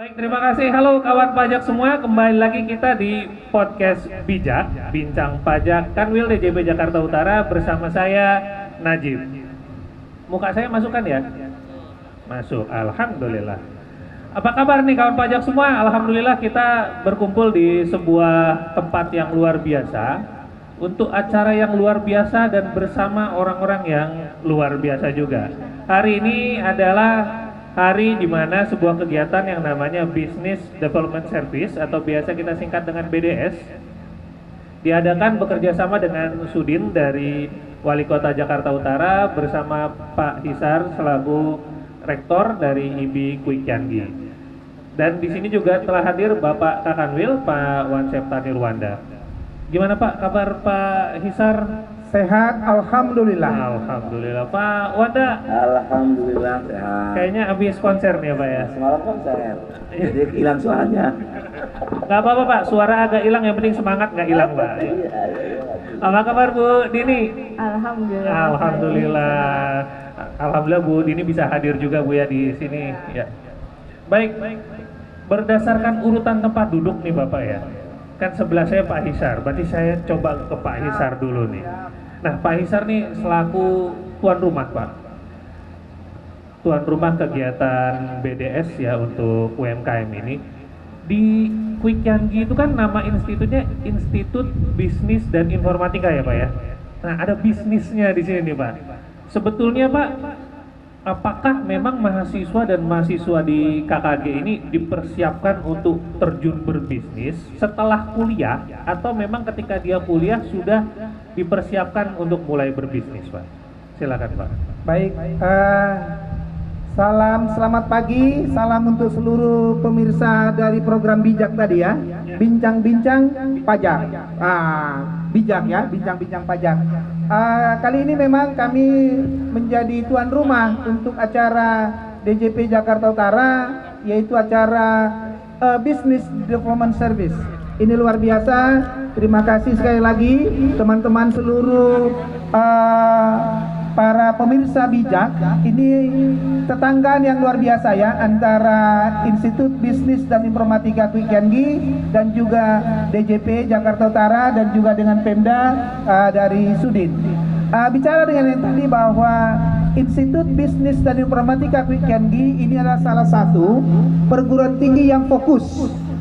Baik, terima kasih. Halo kawan pajak semua, kembali lagi kita di podcast Bijak, Bincang Pajak Kanwil DJP Jakarta Utara bersama saya Najib. Muka saya masukkan ya? Masuk, Alhamdulillah. Apa kabar nih kawan pajak semua? Alhamdulillah kita berkumpul di sebuah tempat yang luar biasa untuk acara yang luar biasa dan bersama orang-orang yang luar biasa juga. Hari ini adalah hari di mana sebuah kegiatan yang namanya Business Development Service atau biasa kita singkat dengan BDS diadakan bekerjasama dengan Sudin dari Wali Kota Jakarta Utara bersama Pak Hisar selaku Rektor dari IB Kwi Kian Gi. Dan di sini juga telah hadir Bapak Kakanwil Pak Wan Septa Nirwanda. Gimana Pak kabar Pak Hisar? Sehat, alhamdulillah. Alhamdulillah. Pak Wanda? Alhamdulillah sehat. Kayaknya habis konser nih ya Pak ya? Semalam konser, jadi hilang suaranya. Gak apa-apa Pak, suara agak hilang, yang penting semangat gak hilang Pak. Apa kabar Bu Dini? Alhamdulillah. Alhamdulillah. Alhamdulillah Bu Dini bisa hadir juga Bu ya di sini. Ya. Baik, berdasarkan urutan tempat duduk nih Bapak ya. Kan sebelah saya Pak Hisar, berarti saya coba ke Pak Hisar dulu nih. Nah Pak Hisar nih selaku tuan rumah Pak, tuan rumah kegiatan BDS ya untuk UMKM ini. Di Kwi Kian Gi itu kan nama institutnya Institut Bisnis dan Informatika ya Pak ya. Nah ada bisnisnya di sini nih Pak. Sebetulnya Pak, apakah memang mahasiswa dan mahasiswa di KKG ini dipersiapkan untuk terjun berbisnis setelah kuliah atau memang ketika dia kuliah sudah dipersiapkan untuk mulai berbisnis Pak? Silakan Pak. Baik, selamat pagi, salam untuk seluruh pemirsa dari program Bijak tadi ya, bincang-bincang pajak. Bijak ya, bincang-bincang pajak. Kali ini memang kami menjadi tuan rumah untuk acara DJP Jakarta Utara, yaitu acara Business Development Service. Ini luar biasa. Terima kasih sekali lagi teman-teman seluruh para pemirsa Bijak. Ini tetanggaan yang luar biasa ya, antara Institut Bisnis dan Informatika Kwi Kian Gi dan juga DJP Jakarta Utara dan juga dengan Pemda dari Sudin. Bicara dengan yang tadi bahwa Institut Bisnis dan Informatika Kwi Kian Gi ini adalah salah satu perguruan tinggi yang fokus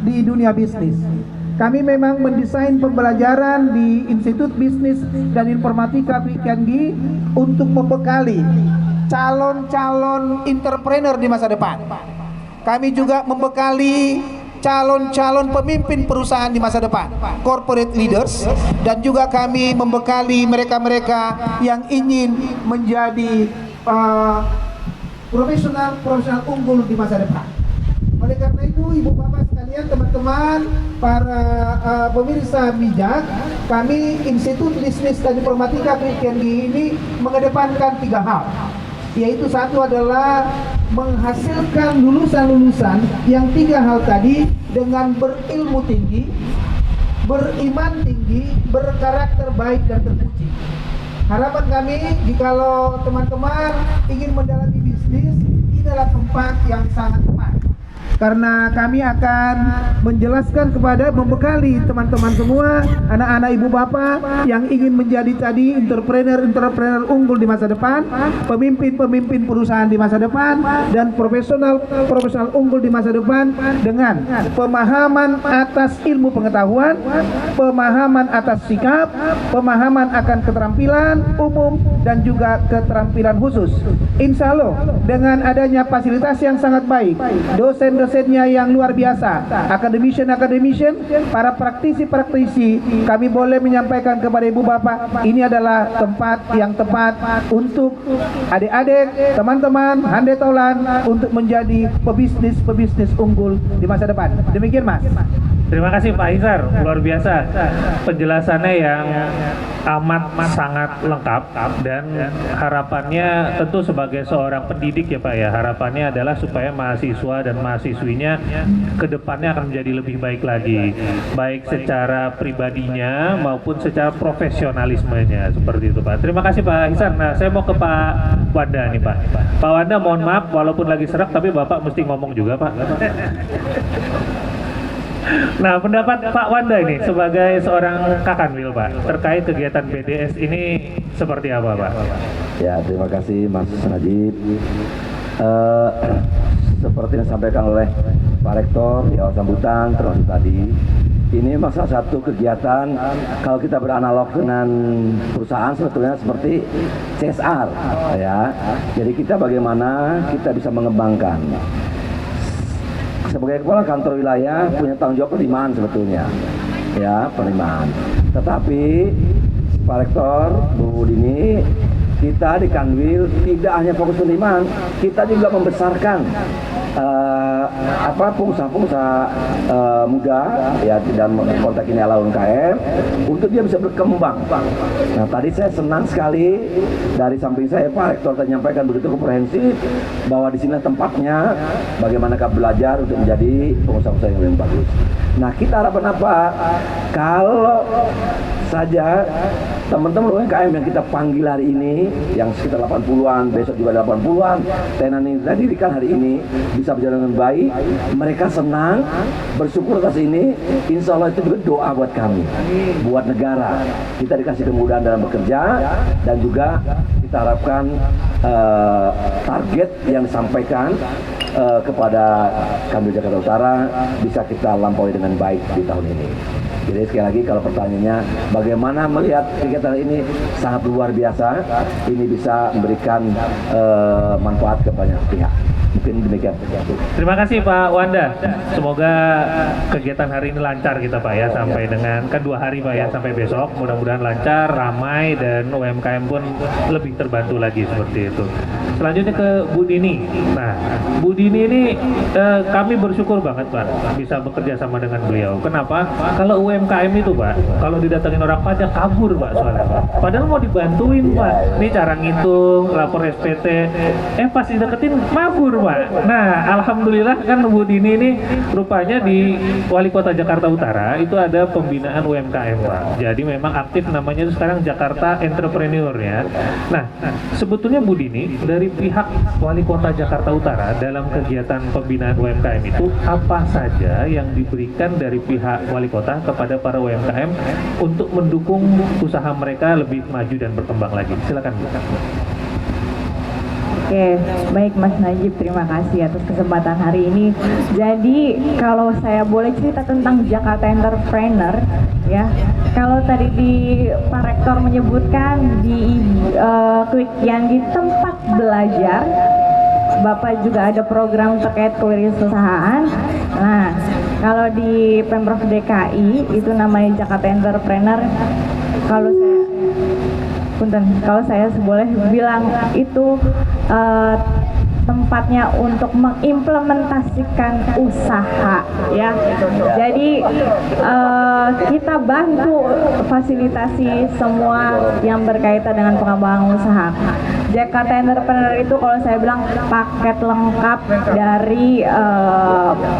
di dunia bisnis. Kami memang mendesain pembelajaran di Institut Bisnis dan Informatika Kwi Kian Gi untuk membekali calon-calon entrepreneur di masa depan. Kami juga membekali calon-calon pemimpin perusahaan di masa depan, corporate leaders, dan juga kami membekali mereka-mereka yang ingin menjadi profesional unggul di masa depan. Oleh karena itu, ibu bapak sekalian, teman-teman, para pemirsa Bijak, kami Institut Bisnis dan Informatika Kwi Kian Gi ini mengedepankan 3 hal, yaitu satu adalah menghasilkan lulusan-lulusan yang 3 hal tadi dengan berilmu tinggi, beriman tinggi, berkarakter baik dan terpuji. Harapan kami, jikalau teman-teman ingin mendalami bisnis, ini adalah tempat yang sangat tepat. Karena kami akan menjelaskan membekali teman-teman semua, anak-anak ibu bapak yang ingin menjadi tadi entrepreneur unggul di masa depan, pemimpin perusahaan di masa depan, dan profesional unggul di masa depan dengan pemahaman atas ilmu pengetahuan, pemahaman atas sikap, pemahaman akan keterampilan umum dan juga keterampilan khusus. Insya Allah dengan adanya fasilitas yang sangat baik, dosennya yang luar biasa, academician, para praktisi, kami boleh menyampaikan kepada ibu bapak, ini adalah tempat yang tepat untuk adik-adik, teman-teman, handai taulan untuk menjadi pebisnis unggul di masa depan. Demikian Mas. Terima kasih Pak Ihsar, luar biasa penjelasannya yang amat sangat lengkap dan harapannya tentu sebagai seorang pendidik ya Pak ya, harapannya adalah supaya mahasiswa dan mahasiswinya ke depannya akan menjadi lebih baik lagi, baik secara pribadinya maupun secara profesionalismenya, seperti itu Pak. Terima kasih Pak Ihsar. Nah, saya mau ke Pak Wanda nih Pak. Pak Wanda, mohon maaf walaupun lagi serak tapi Bapak mesti ngomong juga Pak. Nah, pendapat Pak Wanda ini sebagai seorang Kakanwil Pak terkait kegiatan BDS ini seperti apa Pak? Ya, terima kasih Mas Najib. Seperti yang disampaikan oleh Pak Rektor di awal sambutan termasuk tadi, ini memang salah satu kegiatan kalau kita beranalog dengan perusahaan sebetulnya seperti CSR ya. Jadi kita bagaimana kita bisa mengembangkan. Sebagai kepala kantor wilayah punya tanggung jawab penerimaan sebetulnya, ya penerimaan. Tetapi Pak Rektor, Bu Dini, kita di Kanwil tidak hanya fokus penerimaan, kita juga membesarkan pengusaha-pengusaha muda ya dalam konteks ini ala UMKM untuk dia bisa berkembang. Nah, tadi saya senang sekali dari samping saya Pak Rektor tadi menyampaikan begitu komprehensif bahwa di sini tempatnya bagaimana kita belajar untuk menjadi pengusaha-pengusaha yang lebih bagus. Nah, kita harapan apa? Kalau saja teman-teman UMKM yang kita panggil hari ini yang sekitar 80-an, besok juga 80-an, tenan ini tadi dirikan hari ini bisa berjalan dengan baik, mereka senang, bersyukur atas ini, insya Allah itu juga doa buat kami, buat negara. Kita dikasih kemudahan dalam bekerja dan juga kita harapkan target yang disampaikan kepada Kanwil Jakarta Utara bisa kita lampaui dengan baik di tahun ini. Jadi sekali lagi kalau pertanyaannya bagaimana melihat kegiatan ini sangat luar biasa, ini bisa memberikan manfaat ke banyak pihak. Mungkin demikian. Terima kasih Pak Wanda. Semoga kegiatan hari ini lancar kita Pak ya sampai dengan kedua hari Pak ya sampai besok. Mudah-mudahan lancar, ramai dan UMKM pun lebih terbantu lagi seperti itu. Selanjutnya ke Bu Dini. Nah, Bu Dini ini kami bersyukur banget Pak bisa bekerja sama dengan beliau. Kenapa? Kalau UMKM itu Pak, kalau didatengin orang pajak kabur Pak soalnya Pak. Padahal mau dibantuin Pak. Ini cara ngitung, lapor SPT. Pas dideketin kabur Pak. Nah, alhamdulillah kan Bu Dini ini rupanya di Wali Kota Jakarta Utara itu ada pembinaan UMKM Pak. Jadi memang aktif namanya itu sekarang Jakarta Entrepreneur ya. Nah, sebetulnya Bu Dini dari pihak Wali Kota Jakarta Utara dalam kegiatan pembinaan UMKM itu apa saja yang diberikan dari pihak Wali Kota kepada para UMKM untuk mendukung usaha mereka lebih maju dan berkembang lagi? Silakan Bu. Oke, baik Mas Najib, terima kasih atas kesempatan hari ini. Jadi kalau saya boleh cerita tentang Jakarta Entrepreneur, ya. Kalau tadi di Pak Rektor menyebutkan di Quick Yanggi tempat belajar, Bapak juga ada program terkait kewirausahaan. Nah, kalau di Pemprov DKI itu namanya Jakarta Entrepreneur. Kalau saya boleh bilang itu tempatnya untuk mengimplementasikan usaha ya. Jadi kita bantu fasilitasi semua yang berkaitan dengan pengembangan usaha. Jakarta Entrepreneur itu kalau saya bilang paket lengkap dari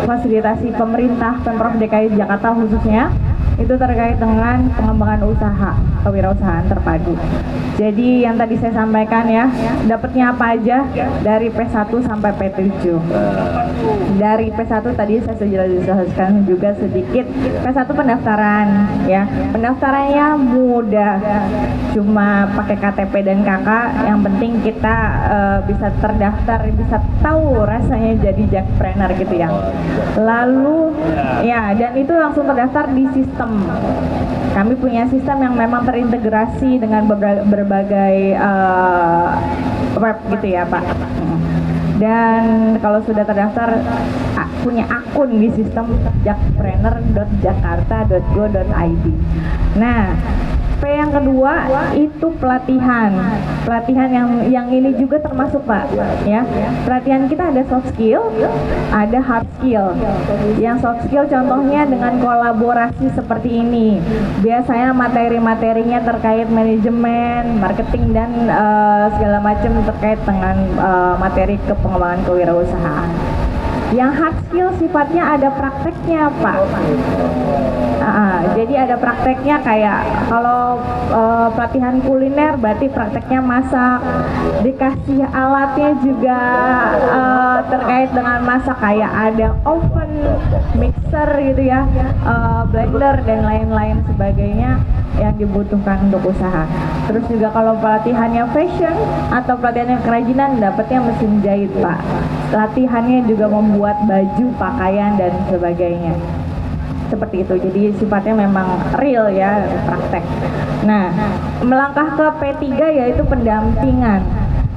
fasilitasi pemerintah Pemprov DKI Jakarta khususnya itu terkait dengan pengembangan usaha, kewirausahaan terpadu. Jadi yang tadi saya sampaikan ya, dapatnya apa aja dari P1 sampai P7. Dari P1 tadi saya sudah jelaskan juga sedikit. P1 pendaftaran ya. Pendaftarannya mudah. Cuma pakai KTP dan KK, yang penting kita bisa terdaftar, bisa tahu rasanya jadi Jackpreneur gitu ya. Lalu ya, dan itu langsung terdaftar di sistem. Kami punya sistem yang memang terintegrasi dengan berbagai web gitu ya Pak. Dan kalau sudah terdaftar punya akun di sistem jackpreneur.jakarta.go.id. Nah, P yang kedua itu pelatihan. Pelatihan yang ini juga termasuk Pak, ya. Pelatihan kita ada soft skill, ada hard skill. Yang soft skill contohnya dengan kolaborasi seperti ini. Biasanya materi-materinya terkait manajemen, marketing dan segala macam terkait dengan materi pengembangan kewirausahaan. Yang hard skill sifatnya ada prakteknya Pak. Jadi ada prakteknya kayak kalau pelatihan kuliner berarti prakteknya masak, dikasih alatnya juga terkait dengan masak kayak ada oven, mixer gitu ya, blender dan lain-lain sebagainya yang dibutuhkan untuk usaha. Terus juga kalau pelatihannya fashion atau pelatihannya kerajinan dapatnya mesin jahit Pak. Latihannya juga membuat baju, pakaian dan sebagainya. Seperti itu. Jadi sifatnya memang real ya, praktek. Nah, melangkah ke P3 yaitu pendampingan.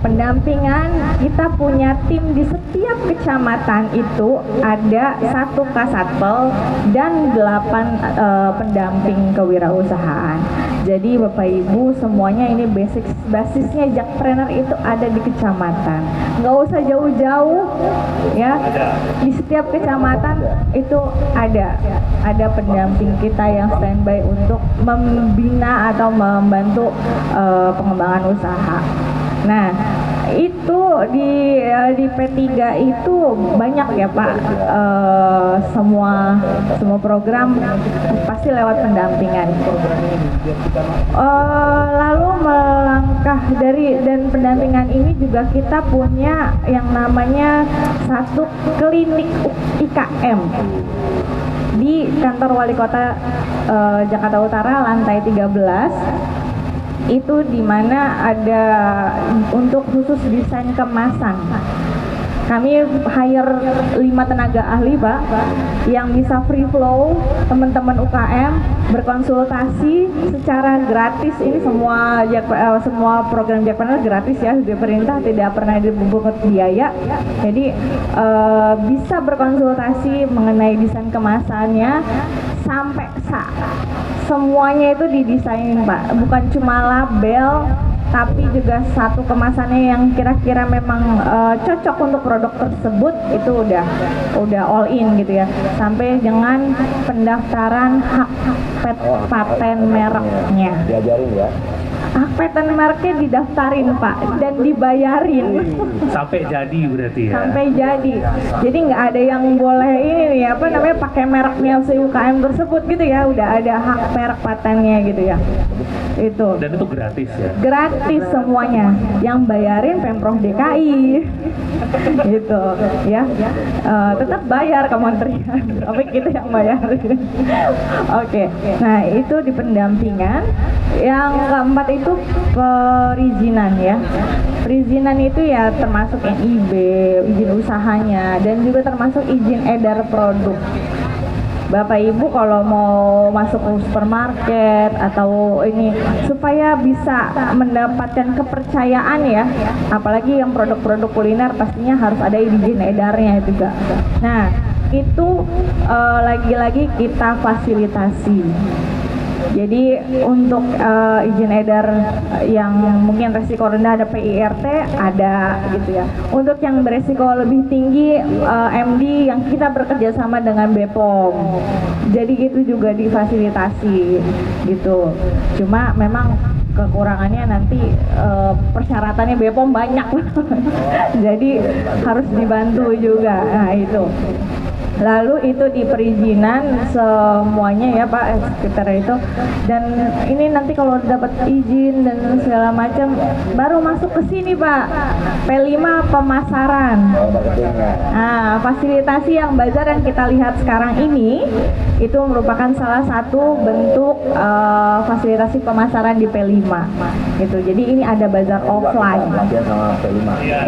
Pendampingan kita punya tim di setiap kecamatan itu ada 1 kasatpel dan 8 pendamping kewirausahaan. Jadi Bapak Ibu semuanya ini basisnya Jakpreneur itu ada di kecamatan. Nggak usah jauh-jauh ya. Di setiap kecamatan itu ada pendamping kita yang standby untuk membina atau membantu pengembangan usaha. Nah, itu di P3 itu banyak ya Pak, semua program pasti lewat pendampingan. Lalu melangkah dan pendampingan ini juga kita punya yang namanya 1 klinik IKM di kantor Wali Kota Jakarta Utara lantai 13. Itu dimana ada untuk khusus desain kemasan. Kami hire 5 tenaga ahli Pak yang bisa free flow teman-teman UKM berkonsultasi secara gratis. Ini semua program Jakpreneur gratis ya, dari pemerintah tidak pernah dibungkut biaya. Jadi bisa berkonsultasi mengenai desain kemasannya sampai semuanya itu didesain Pak, bukan cuma label tapi juga satu kemasannya yang kira-kira memang cocok untuk produk tersebut itu udah all in gitu ya, sampai dengan pendaftaran hak paten mereknya. Diajarin ya. Hak paten mereknya didaftarin Pak dan dibayarin. Sampai jadi berarti ya. Sampai jadi. Jadi nggak ada yang boleh ini apa namanya pakai mereknya si UKM tersebut gitu ya. Udah ada hak merek patennya gitu ya. Itu. Dan itu gratis ya. Gratis semuanya. Yang bayarin Pemprov DKI. Gitu ya. Tetap bayar kementerian. Tapi kita yang bayarin. Oke. Nah, itu di pendampingan. Yang keempat itu perizinan ya. Perizinan itu ya termasuk NIB, izin usahanya, dan juga termasuk izin edar produk. Bapak Ibu kalau mau masuk ke supermarket atau ini supaya bisa mendapatkan kepercayaan ya, apalagi yang produk-produk kuliner pastinya harus ada izin edarnya juga. Nah, itu lagi-lagi kita fasilitasi. Jadi untuk izin edar yang mungkin resiko rendah ada PIRT ada gitu ya. Untuk yang beresiko lebih tinggi MD yang kita bekerja sama dengan BPOM. Jadi itu juga difasilitasi gitu. Cuma memang kekurangannya nanti persyaratannya BPOM banyak. Jadi harus dibantu juga. Nah, itu. Lalu itu di perizinan semuanya ya Pak sekitar itu, dan ini nanti kalau dapat izin dan segala macam baru masuk ke sini Pak. P5 pemasaran. Nah, fasilitasi yang bazar yang kita lihat sekarang ini itu merupakan salah satu bentuk fasilitasi pemasaran di P5 gitu. Jadi ini ada bazar offline.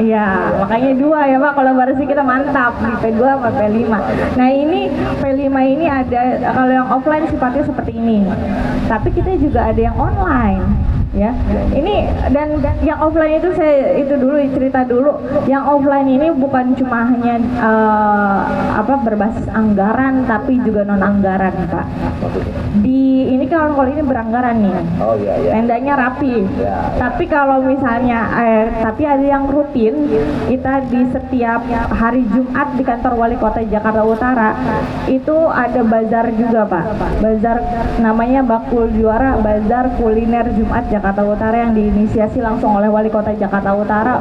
Iya, makanya 2 ya Pak, kolaborasi kita mantap di P2 sama P5. Nah, ini P5 ini ada, kalau yang offline sifatnya seperti ini. Tapi kita juga ada yang online. ya. Ini dan yang offline itu saya itu dulu cerita dulu. Yang offline ini bukan cuma hanya berbasis anggaran, tapi juga non anggaran, Pak. Di ini kalau ini beranggaran nih. Oh iya iya. Tendanya rapi. Ya. Tapi kalau misalnya tapi ada yang rutin, kita di setiap hari Jumat di kantor Wali Kota Jakarta Utara itu ada bazar juga, Pak. Bazar namanya Bakul Juara, Bazar Kuliner Jumat Jakarta Utara yang diinisiasi langsung oleh Wali Kota Jakarta Utara.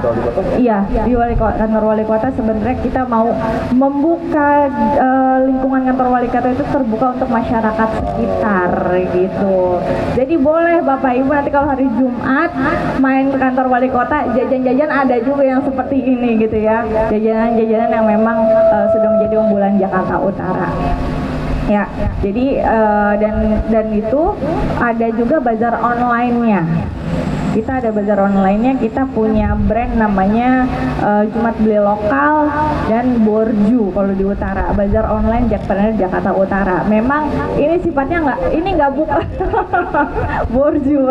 Iya, di kantor Wali Kota sebenarnya kita mau membuka lingkungan kantor Wali Kota itu terbuka untuk masyarakat sekitar gitu. Jadi boleh Bapak Ibu nanti kalau hari Jumat main ke kantor Wali Kota, jajan-jajan ada juga yang seperti ini gitu ya. Jajanan-jajanan yang memang sudah menjadi unggulan Jakarta Utara. Ya, jadi dan itu ada juga bazar online-nya. Kita ada bazar online-nya, kita punya brand namanya Jumat Beli Lokal dan Borju kalau di Utara. Bazar online Jakpreneur Jakarta Utara. Memang ini sifatnya nggak buka Borju.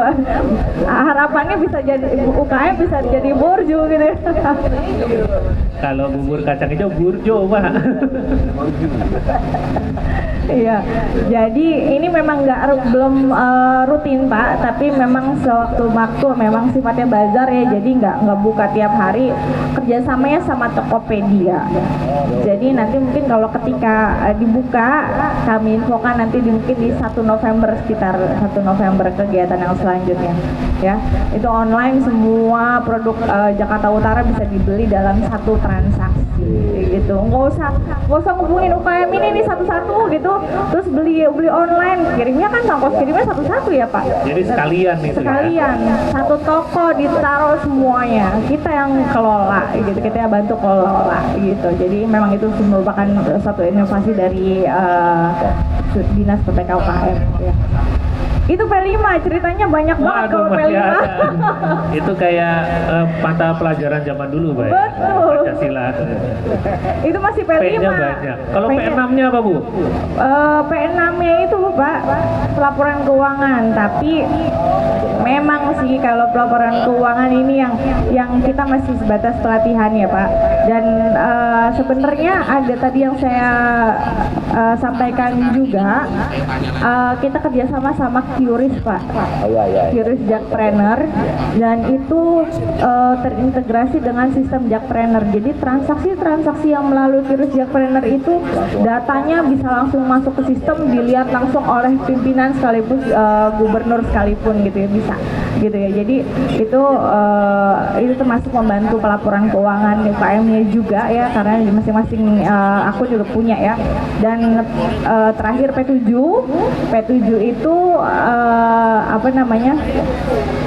Harapannya bisa jadi UKM bisa jadi Borju gitu. Kalau bubur kacang hijau burjo, Pak. Iya, jadi ini memang belum rutin Pak, tapi memang sewaktu-waktu memang sifatnya bazar ya, jadi nggak buka tiap hari. Kerjasamanya sama Tokopedia. Jadi nanti mungkin kalau ketika dibuka, kami infokan nanti mungkin di 1 November sekitar 1 November kegiatan yang selanjutnya. Ya, itu online semua produk Jakarta Utara bisa dibeli dalam satu transaksi gitu. Nggak usah ngubungin UKM ini nih satu-satu gitu. Terus beli online, kirimnya kan ongkos kirimnya satu-satu ya Pak. Jadi sekalian itu sekalian ya? Satu toko ditaruh semuanya, kita yang kelola gitu, kita yang bantu kelola gitu. Jadi memang itu merupakan satu inovasi dari Dinas PPK UKM ya. Itu P5 ceritanya banyak banget kalau P5. Itu kayak mata pelajaran zaman dulu, Pak. Betul. Pancasila. Itu masih P5. P-nya banyak. Kalau P6-nya apa, Bu? P6-nya itu Pak pelaporan keuangan, tapi memang sih kalau pelaporan keuangan ini yang kita masih sebatas pelatihan ya Pak. Dan sebenarnya ada tadi yang saya sampaikan juga, kita kerjasama sama QRIS Pak. QRIS Jakpreneur, dan itu terintegrasi dengan sistem Jakpreneur. Jadi transaksi-transaksi yang melalui QRIS Jakpreneur itu datanya bisa langsung masuk ke sistem, dilihat langsung oleh pimpinan sekaligus gubernur sekalipun gitu ya, bisa gitu ya. Jadi itu termasuk membantu pelaporan keuangan UKM-nya juga ya, karena masing-masing aku juga punya ya. Dan terakhir P7 itu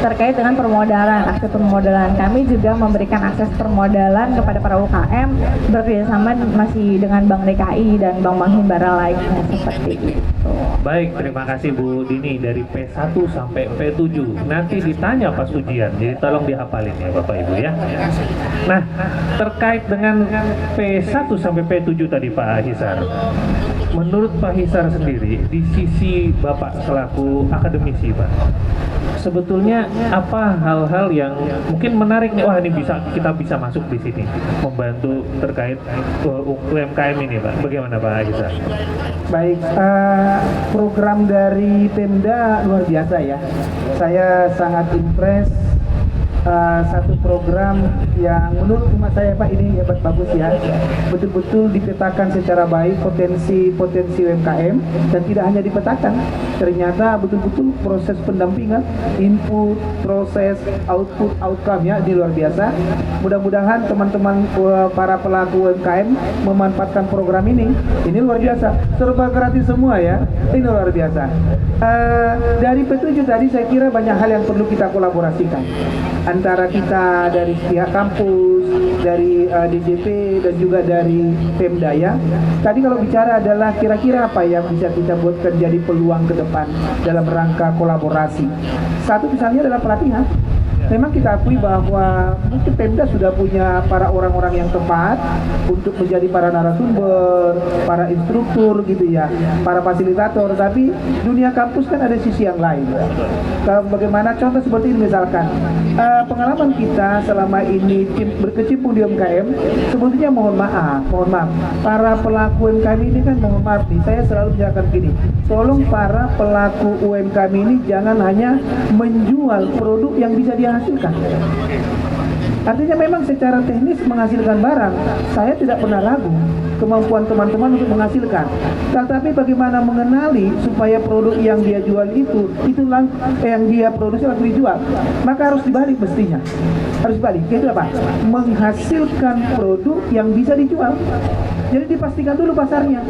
terkait dengan permodalan, akses permodalan. Kami juga memberikan akses permodalan kepada para UKM bekerjasama masih dengan Bank DKI dan bank-bank himbara lainnya seperti itu. Baik, terima kasih Bu Dini dari P1 sampai P7. Nanti ditanya pas ujian, jadi tolong dihafalin ya Bapak Ibu ya. Nah, terkait dengan P1 sampai P7 tadi Pak Hisar. Menurut Pak Hisar sendiri, di sisi Bapak selaku akademisi Pak, sebetulnya apa hal-hal yang mungkin menarik nih, wah ini kita bisa masuk di sini membantu terkait UMKM ini Pak, bagaimana Pak Hisar? Baik, program dari Pemda luar biasa ya. Saya sangat impress. Satu program yang menurut hemat saya Pak ini hebat, bagus ya, betul-betul dipetakan secara baik potensi UMKM, dan tidak hanya dipetakan, ternyata betul-betul proses pendampingan, input, proses, output, outcome-nya ini luar biasa. Mudah-mudahan teman-teman para pelaku UMKM memanfaatkan program ini luar biasa, serba gratis semua ya, ini luar biasa. Dari P7 tadi saya kira banyak hal yang perlu kita kolaborasikan antara kita dari pihak kampus, dari DJP dan juga dari Pemda ya. Tadi kalau bicara adalah kira-kira apa yang bisa kita buatkan jadi peluang ke depan dalam rangka kolaborasi. Satu misalnya adalah pelatihan. memang kita akui bahwa mungkin Pemda sudah punya para orang-orang yang tepat untuk menjadi para narasumber, para instruktur gitu ya, para fasilitator. Tapi dunia kampus kan ada sisi yang lain. Bagaimana contoh seperti ini misalkan, pengalaman kita selama ini berkecimpung di UMKM, sebetulnya mohon maaf, para pelaku UMKM ini kan mohon maaf nih, saya selalu menjelaskan gini, tolong para pelaku UMKM ini jangan hanya menjual produk yang bisa dihasilkan. Artinya memang secara teknis menghasilkan barang, saya tidak pernah ragu kemampuan teman-teman untuk menghasilkan. Tetapi bagaimana mengenali supaya produk yang dia jual itu yang dia produksi langsung dijual, maka harus dibalik mestinya. Harus dibalik. Itu apa? Menghasilkan produk yang bisa dijual. Jadi dipastikan dulu pasarnya,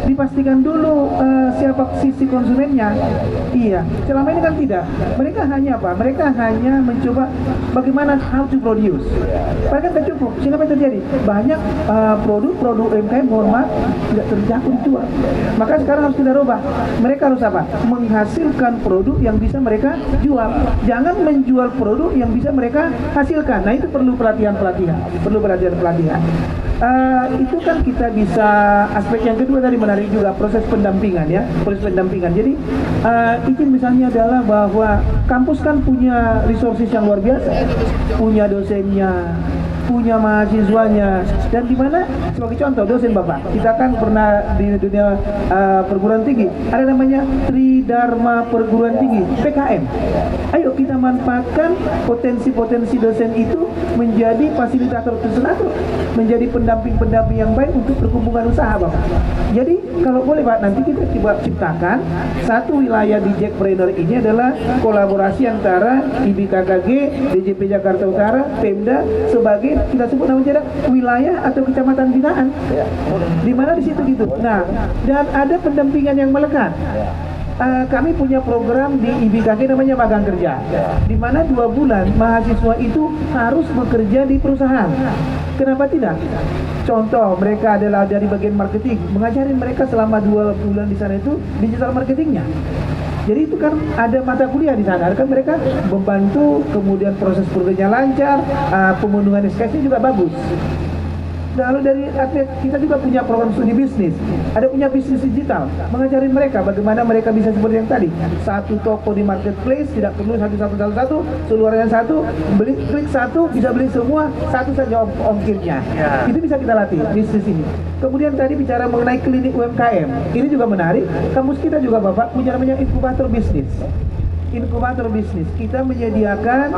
dipastikan dulu siapa sisi konsumennya. Iya, selama ini kan tidak. Mereka hanya apa? Mereka hanya mencoba bagaimana how to produce. Mereka tidak cukup. Sehingga apa yang terjadi? Banyak produk-produk UMKM mohon maaf tidak terjangkau dijual. Maka sekarang harus kita rubah. Mereka harus apa? Menghasilkan produk yang bisa mereka jual. Jangan menjual produk yang bisa mereka hasilkan. Nah itu perlu pelatihan-pelatihan. Itu kan kita bisa, aspek yang kedua tadi menarik juga, proses pendampingan ya, proses pendampingan. Jadi izin misalnya adalah bahwa kampus kan punya resources yang luar biasa, punya dosennya, punya mahasiswanya, dan di mana sebagai contoh dosen Bapak, kita kan pernah di dunia perguruan tinggi ada namanya Tridharma Perguruan Tinggi PKM. Ayo kita manfaatkan potensi-potensi dosen itu menjadi fasilitator, menjadi pendamping-pendamping yang baik untuk perkembangan usaha Bapak. Jadi kalau boleh Pak, nanti kita coba ciptakan satu wilayah di Jackpreneur ini adalah kolaborasi antara IBKKG, DJP Jakarta Utara, Pemda sebagai kita sebut namanya wilayah atau kecamatan binaan, di mana di situ gitu. Nah, dan ada pendampingan yang melekat. Kami punya program di IBKG namanya magang kerja, di mana 2 bulan mahasiswa itu harus bekerja di perusahaan. Kenapa tidak? Contoh, mereka adalah dari bagian marketing, mengajarin mereka selama 2 bulan di sana itu digital marketingnya. Jadi itu kan ada mata kuliah di sana, kan mereka membantu, kemudian proses pekerjaan lancar, pemenuhan SKS juga bagus. Lalu dari atlet kita juga punya program studi bisnis, ada punya bisnis digital, mengajarin mereka bagaimana mereka bisa seperti yang tadi, satu toko di marketplace, tidak perlu satu, seluruhnya satu, beli klik satu bisa beli semua, satu saja ongkirnya. Itu bisa kita latih bisnis ini. Kemudian tadi bicara mengenai klinik UMKM, ini juga menarik. Kampus kita juga Bapak punya namanya inkubator bisnis. Inkubator bisnis, kita menyediakan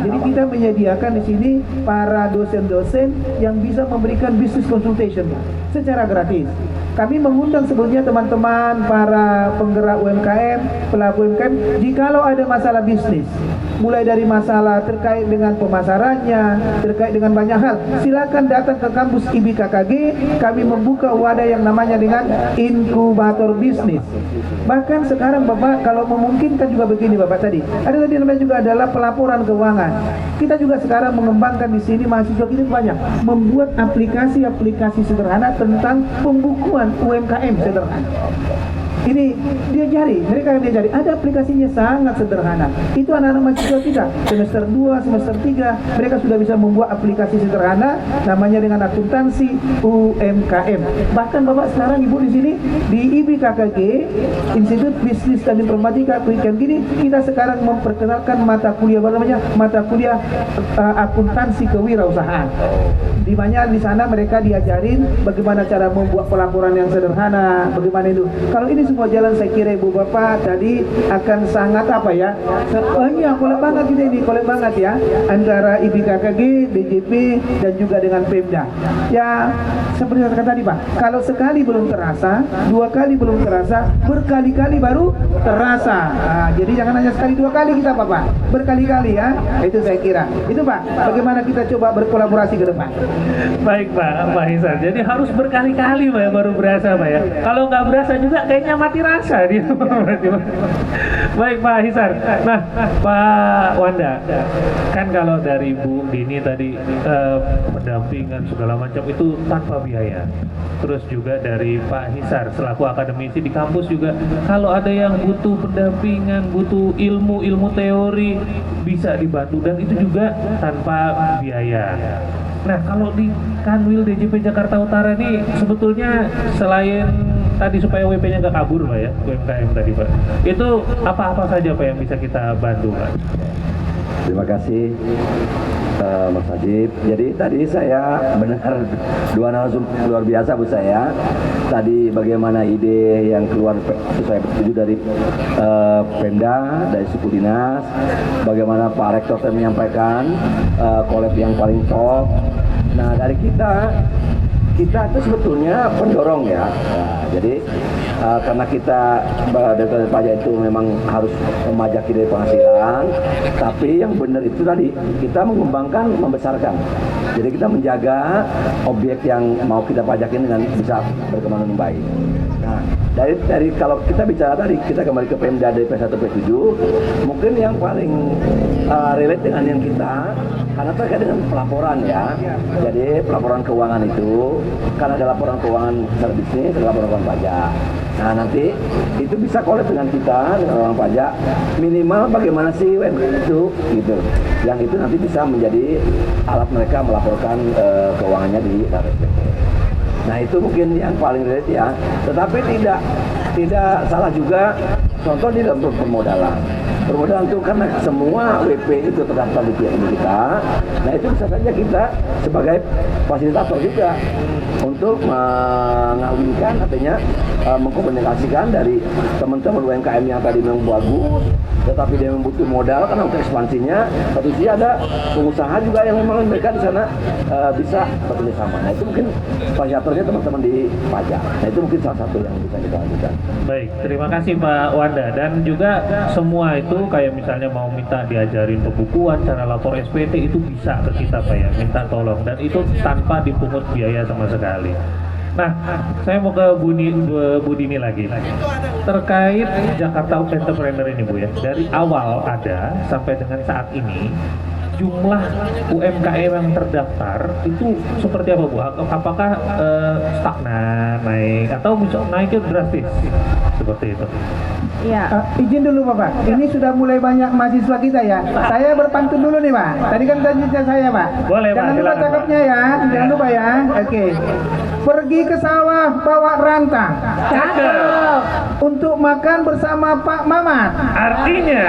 jadi kita menyediakan di sini para dosen-dosen yang bisa memberikan business consultation secara gratis. Kami mengundang sebelumnya teman-teman para penggerak UMKM, pelaku UMKM, jikalau ada masalah bisnis, mulai dari masalah terkait dengan pemasarannya, terkait dengan banyak hal, silakan datang ke kampus IBKKG. Kami membuka wadah yang namanya dengan inkubator bisnis. Bahkan sekarang Bapak kalau memungkinkan juga begini Bapak tadi, ada tadi namanya juga adalah pelaporan keuangan. Kita juga sekarang mengembangkan di sini, mahasiswa kita banyak membuat aplikasi-aplikasi sederhana tentang pembukuan UMKM sederhana. Ini mereka diajari, ada aplikasinya sangat sederhana. Itu anak-anak mahasiswa kita, semester 2, semester 3, mereka sudah bisa membuat aplikasi sederhana, namanya dengan akuntansi UMKM. Bahkan Bapak sekarang Ibu di sini, di IBKKG, Institut Bisnis dan Informatika, gini, kita sekarang memperkenalkan mata kuliah, mata kuliah akuntansi kewirausahaan. Di mana di sana mereka diajarin bagaimana cara membuat pelaporan yang sederhana, bagaimana itu. Kalau ini semua jalan saya kira Ibu Bapak tadi akan sangat apa ya? Iya, kolek banget kita ini, kolek banget ya antara IBKKG, DJP dan juga dengan Pemda. Ya, seperti saya katakan tadi Pak, kalau sekali belum terasa, 2 kali belum terasa, berkali-kali baru terasa. Nah, jadi jangan hanya sekali 2 kali kita Bapak, berkali-kali ya. Itu saya kira. Itu Pak, bagaimana kita coba berkolaborasi ke depan. Baik Pak Hisan, jadi harus berkali-kali Pak ya baru berasa Pak ya. Kalau nggak berasa juga kayaknya mati rasa dia. Baik Pak Hisar. Nah Pak Wanda, kan kalau dari Bu Dini tadi pendampingan segala macam itu tanpa biaya. Terus juga dari Pak Hisar selaku akademisi di kampus juga, kalau ada yang butuh pendampingan, butuh ilmu teori, bisa dibantu dan itu juga tanpa biaya. Nah kalau di Kanwil DJP Jakarta Utara ini sebetulnya selain tadi supaya WP-nya nggak kabur Pak ya, UMKM tadi Pak, itu apa-apa saja Pak yang bisa kita bantu Pak? Terima kasih Mas Najib. Jadi tadi saya benar dua narasumber luar biasa buat saya. Tadi bagaimana ide yang keluar itu saya setuju dari Pemda, dari suku dinas. Bagaimana Pak Rektor saya menyampaikan collab yang paling top. Nah dari kita itu sebetulnya pendorong ya. Nah, jadi karena kita dari pajak itu memang harus memajaki dari penghasilan, tapi yang benar itu tadi kita mengembangkan, membesarkan. Jadi kita menjaga objek yang mau kita pajakin dengan bisa berkembang dengan baik. Nah, dari kalau kita bicara tadi, kita kembali ke Pemda dari P1 P7, mungkin yang paling relate dengan yang kita, karena terkait dengan pelaporan ya. Jadi pelaporan keuangan itu, karena ada laporan keuangan secara bisnis, ada laporan keuangan pajak. Nah nanti itu bisa collab dengan kita, dengan orang pajak, minimal bagaimana sih itu gitu. Yang itu nanti bisa menjadi alat mereka melaporkan keuangannya di RSPP. Nah itu mungkin yang paling relate ya. Tetapi tidak salah juga contoh di dalam permodalan. Permodalan itu karena semua WP itu terdaftar di pihak kita. Nah itu bisa saja kita sebagai fasilitator juga untuk mengawinkan, artinya mengkomunikasikan dari teman-teman UMKM yang tadi memang bagus, tetapi dia membutuhkan modal karena untuk ekspansinya. Satu sisi ada pengusaha juga yang memang mereka di sana bisa bekerja sama. Nah itu mungkin fasilitatornya teman-teman di pajak. Nah itu mungkin salah satu yang bisa kita lakukan. Baik, terima kasih Pak Wanda. Dan juga semua itu kayak misalnya mau minta diajarin pembukuan, cara lapor SPT itu bisa ke kita Pak ya, minta tolong. Dan itu tanpa dipungut biaya sama sekali. Nah, saya mau ke Bu Dini lagi. Terkait Jakarta Entrepreneur ini Bu ya, dari awal ada sampai dengan saat ini, jumlah UMKM yang terdaftar itu seperti apa Bu? Apakah stagnan, naik, atau bisa naiknya drastis? Seperti itu. Iya. Izin dulu Bapak, ini sudah mulai banyak mahasiswa kita ya. Saya berpantun dulu nih Pak. Tadi kan tanya saya Pak. Boleh Pak. Jangan lupa Silakan, cakepnya ya, jangan lupa ya. Oke. Pergi ke sawah bawa rantang. Cakep. Untuk makan bersama Pak Mamat. Artinya,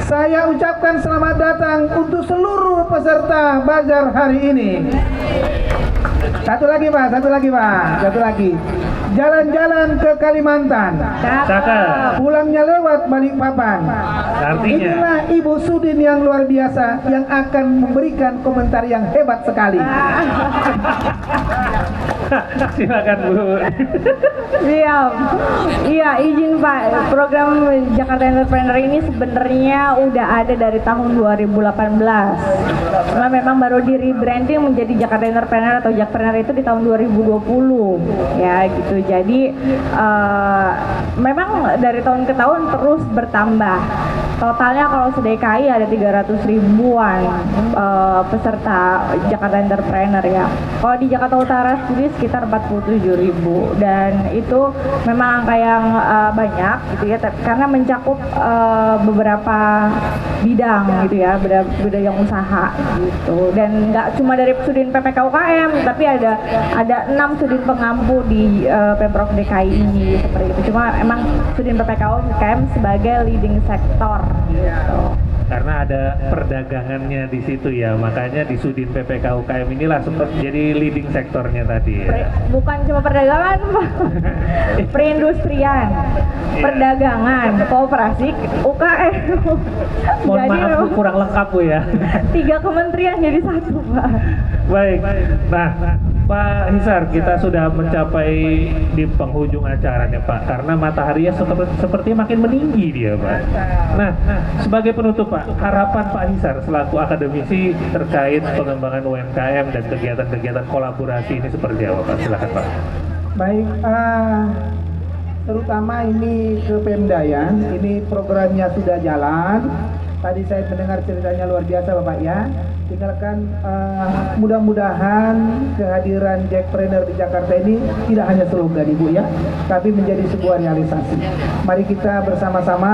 Saya ucapkan selamat datang untuk seluruh peserta bazar hari ini. Satu lagi Pak, satu lagi. Jalan-jalan ke Kalimantan. cakep. Pulangnya lewat Balikpapan. Artinya, Inilah Ibu Sudin yang luar biasa yang akan memberikan komentar yang hebat sekali. silakan Bu. Siap. Iya, izin Pak. Program Jakarta Entrepreneur ini sebenarnya udah ada dari tahun 2018. Cuma memang baru di rebranding menjadi Jakarta Entrepreneur atau Jakpreneur itu di tahun 2020. Ya, gitu. Jadi memang dari tahun ke tahun terus bertambah. Totalnya kalau se-DKI ada 300 ribuan peserta Jakarta Entrepreneur ya. Kalau di Jakarta Utara sendiri sekitar 47 ribu, dan itu memang angka yang banyak gitu ya, karena mencakup beberapa bidang gitu ya, bidang usaha gitu. Dan nggak cuma dari Sudin PPK UKM, tapi ada 6 Sudin pengampu di Pemprov DKI ini seperti itu. Cuma emang Sudin PPK UKM sebagai leading sektor gitu. Karena ada perdagangannya di situ ya, makanya di Sudin PPK UKM inilah seperti jadi leading sektornya tadi ya. Bukan cuma perdagangan Pak, perindustrian, perdagangan, koperasi, UKM. Mohon Jadi maaf Bu, memang kurang lengkap Bu ya. 3 kementerian jadi 1 Pak. Baik, nah Pak Hisar, kita sudah mencapai di penghujung acaranya Pak, karena mataharinya seperti makin meninggi dia Pak. Nah, sebagai penutup Pak, harapan Pak Hisar selaku akademisi terkait pengembangan UMKM dan kegiatan-kegiatan kolaborasi ini seperti apa Pak? Silakan Pak. Baik, terutama ini ke Pemda ya. Ini programnya sudah jalan. Tadi saya mendengar ceritanya luar biasa Bapak ya. Tinggalkan mudah-mudahan kehadiran Jackpreneur di Jakarta ini tidak hanya slogan Ibu ya, tapi menjadi sebuah realisasi. Mari kita bersama-sama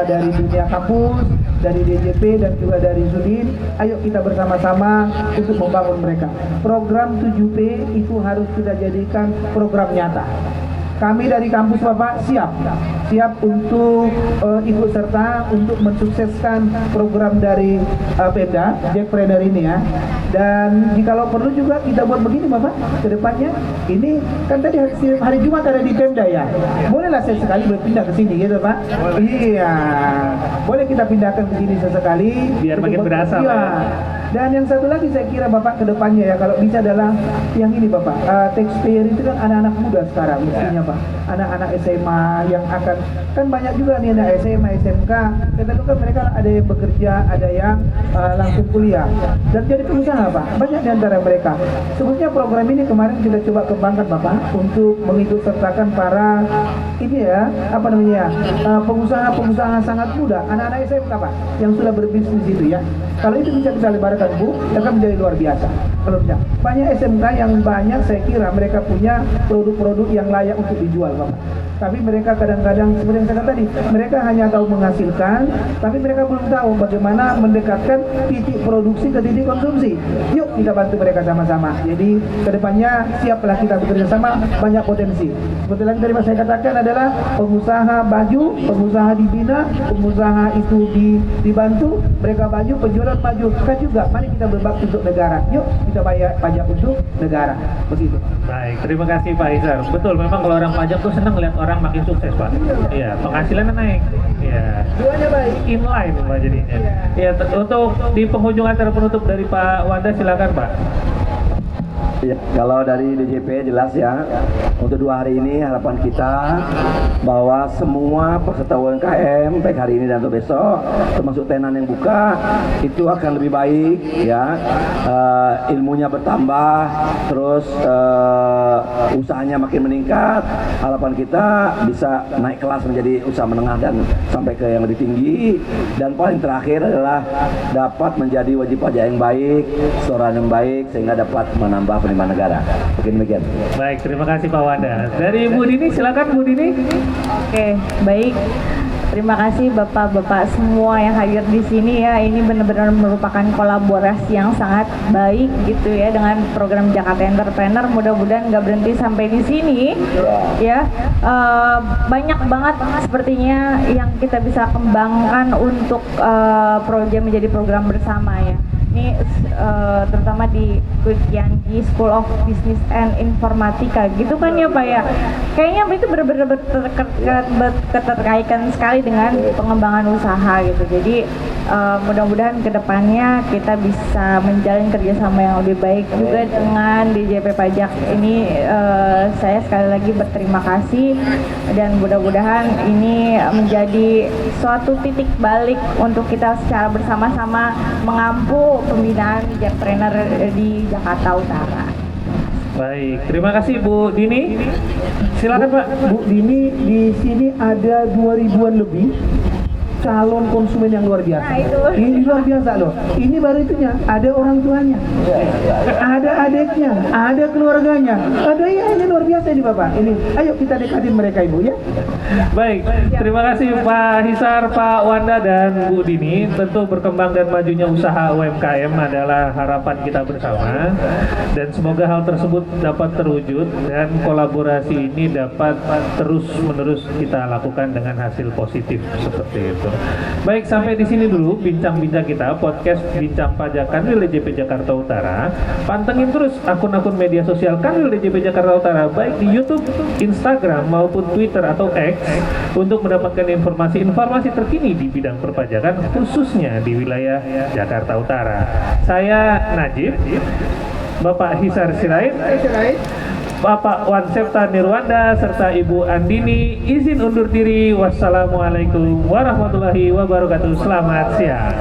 dari dunia kampus, dari DJP dan juga dari Sudin, ayo kita bersama-sama untuk membangun mereka. Program 7P itu harus kita jadikan program nyata. Kami dari kampus Bapak siap untuk ikut serta untuk mensukseskan program dari Pemda Jackpreneur ini ya. Dan jikalau perlu juga kita buat begini Bapak ke depannya. Ini kan tadi hari Jumat ada di Pemda ya. Bolehlah saya sekali berpindah ke sini gitu Pak. Iya. Boleh kita pindahkan ke sini sesekali biar makin berasa ya. Pak. Dan yang satu lagi saya kira Bapak ke depannya ya, kalau bisa adalah yang ini Bapak, taxpayer itu kan anak-anak muda sekarang mestinya Pak, anak-anak SMA yang akan, kan banyak juga nih anak SMA, SMK, saya tahu kan mereka ada yang bekerja, ada yang langsung kuliah dan jadi pengusaha Pak, banyak di antara mereka. Sebetulnya program ini kemarin kita coba kembangkan Bapak untuk mengikut sertakan para ini ya, apa namanya, pengusaha-pengusaha sangat muda, anak-anak SMK Pak, yang sudah berbisnis itu ya. Kalau itu bisa kita lebarkan Bu, akan menjadi luar biasa. Kalau tidak, banyak SMK yang banyak saya kira mereka punya produk-produk yang layak untuk dijual Bapak. Tapi mereka kadang-kadang seperti yang saya katakan tadi, mereka hanya tahu menghasilkan, tapi mereka belum tahu bagaimana mendekatkan titik produksi ke titik konsumsi. Yuk kita bantu mereka sama-sama. Jadi kedepannya siaplah kita bekerja sama, banyak potensi. Seperti yang tadi saya katakan adalah pengusaha baju, pengusaha dibina, pengusaha itu dibantu, mereka baju, penjualan baju. Kan juga, mari kita berbakti untuk negara. Yuk kita bayar pajak untuk negara. Begitu. Baik, terima kasih Pak Hisar. Betul, memang kalau orang pajak tuh senang lihat orang makin sukses Pak. Iya, penghasilannya naik. Iya. Duanya baik. Inline Pak jadinya. Iya, untuk di penghujung acara penutup dari Pak Wanda silakan Pak. Ya, kalau dari DJP jelas ya, untuk 2 hari ini harapan kita bahwa semua peserta UMKM baik hari ini dan untuk besok, termasuk tenan yang buka, itu akan lebih baik ya, ilmunya bertambah, terus usahanya makin meningkat. Harapan kita bisa naik kelas menjadi usaha menengah dan sampai ke yang lebih tinggi. Dan paling terakhir adalah dapat menjadi wajib pajak yang baik, setoran yang baik, sehingga dapat menambah penerimaan negara. Mungkin demikian. Baik, terima kasih Pak Wanda. Dari Bu Dini, silakan Bu Dini. Oke, baik. Terima kasih Bapak-bapak semua yang hadir di sini ya. Ini benar-benar merupakan kolaborasi yang sangat baik gitu ya dengan program Jakarta Entrepreneur. Mudah-mudahan nggak berhenti sampai di sini ya. Banyak banget sepertinya yang kita bisa kembangkan untuk program menjadi program bersama ya. Ini terutama di Kuityangi School of Business and Informatika gitu kan ya Pak ya. Kayaknya itu benar-benar keterkaitan sekali dengan pengembangan usaha gitu. Jadi mudah-mudahan kedepannya kita bisa menjalin kerjasama yang lebih baik juga dengan DJP Pajak ini. Saya sekali lagi berterima kasih dan mudah-mudahan ini menjadi suatu titik balik untuk kita secara bersama-sama mengampu pembinaan Jackpreneur di Jakarta Utara. Baik, terima kasih Bu Dini. Silakan Pak. Bu Dini, di sini ada 2000-an lebih calon konsumen yang luar biasa. Nah, itu. Ini luar biasa loh. Ini baru itunya, ada orang tuanya, ada adiknya, ada keluarganya, ada ya, ini luar biasa ini Bapak. Ini, ayo kita dekatin mereka Ibu ya. Baik, terima kasih Pak Hisar, Pak Wanda, dan Bu Dini. Tentu berkembang dan majunya usaha UMKM adalah harapan kita bersama. Dan semoga hal tersebut dapat terwujud dan kolaborasi ini dapat terus-menerus kita lakukan dengan hasil positif seperti itu. Baik, sampai di sini dulu bincang-bincang kita podcast Bincang Pajak Kanwil DJP Jakarta Utara. Pantengin terus akun-akun media sosial Kanwil DJP Jakarta Utara baik di YouTube, Instagram maupun Twitter atau X untuk mendapatkan informasi-informasi terkini di bidang perpajakan khususnya di wilayah Jakarta Utara. Saya Najib, Bapak Hisar Sirait, Bapak Wansepta Nirwanda serta Ibu Andini izin undur diri. Wassalamualaikum warahmatullahi wabarakatuh. Selamat siang.